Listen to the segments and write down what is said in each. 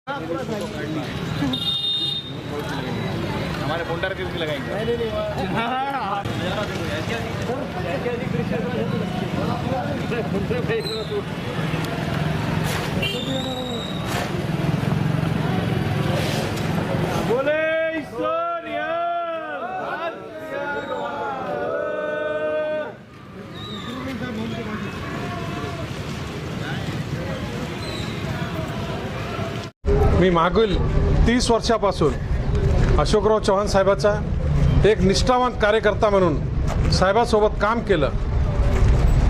हमारे फोल्डर पे भी लगाएंगे। बोले सोनिया। मी मागील 30 वर्षापासून अशोकराव चव्हाण साहेबाचा एक निष्ठावान कार्यकर्ता म्हणून साहेबासोबत काम केलं।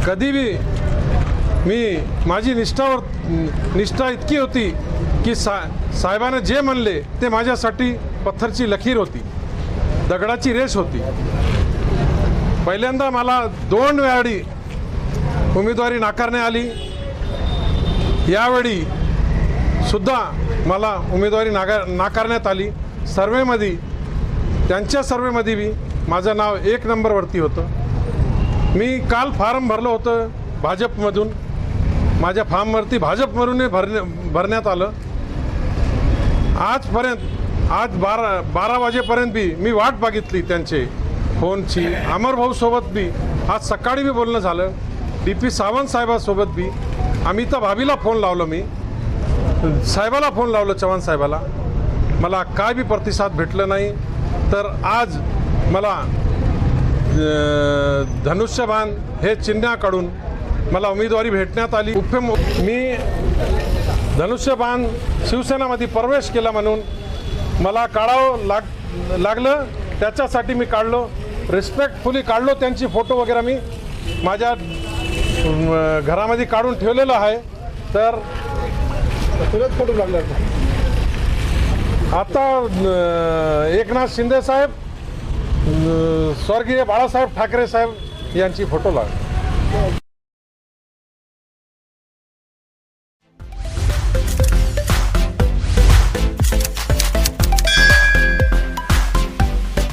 कधी भी मी माझी निष्ठा इतकी होती की साहेबाने जे म्हणले ते माझ्यासाठी पत्थरची लकीर होती, दगडाची रेस होती। पहिल्यांदा मला 2 वेळी उमेदवारी नाकारण्यात आली, यावेळी सुद्धा मला उमेदवारी नाकारण्यात आली। सर्वेमध्ये त्यांच्या सर्वेमध्ये बी माझं नाव 1 नंबरवरती होतं। मी काल फॉर्म भरलं होतं भाजपमधून, माझ्या फॉर्मवरती भाजपमधून भरण्यात आलं। आज 12 वाजेपर्यंत बी मी वाट बघितली त्यांचे फोनची। अमरभाऊसोबत बी आज सकाळी बी बोलणं झालं, DP सावंत साहेबासोबत बी, अमिता भाभीला फोन लावलं, मी साहेबाला फोन लावलं, चव्हाण साहेबाला, मला काय बी प्रतिसाद भेटलं नाही। तर आज मला धनुष्यबाण हे चिन्हाकडून मला उमेदवारी भेटण्यात आली। मी धनुष्यबाण शिवसेनामध्ये प्रवेश केला म्हणून मला काढावं लागलं, त्याच्यासाठी मी काढलो, रिस्पेक्टफुली काढलो। त्यांची फोटो वगैरे मी माझ्या घरामध्ये काढून ठेवलेलं आहे। तर फोटो लागला आता एकनाथ शिंदे साहेब, स्वर्गीय बाळासाहेब ठाकरे साहेब यांची फोटो लागली।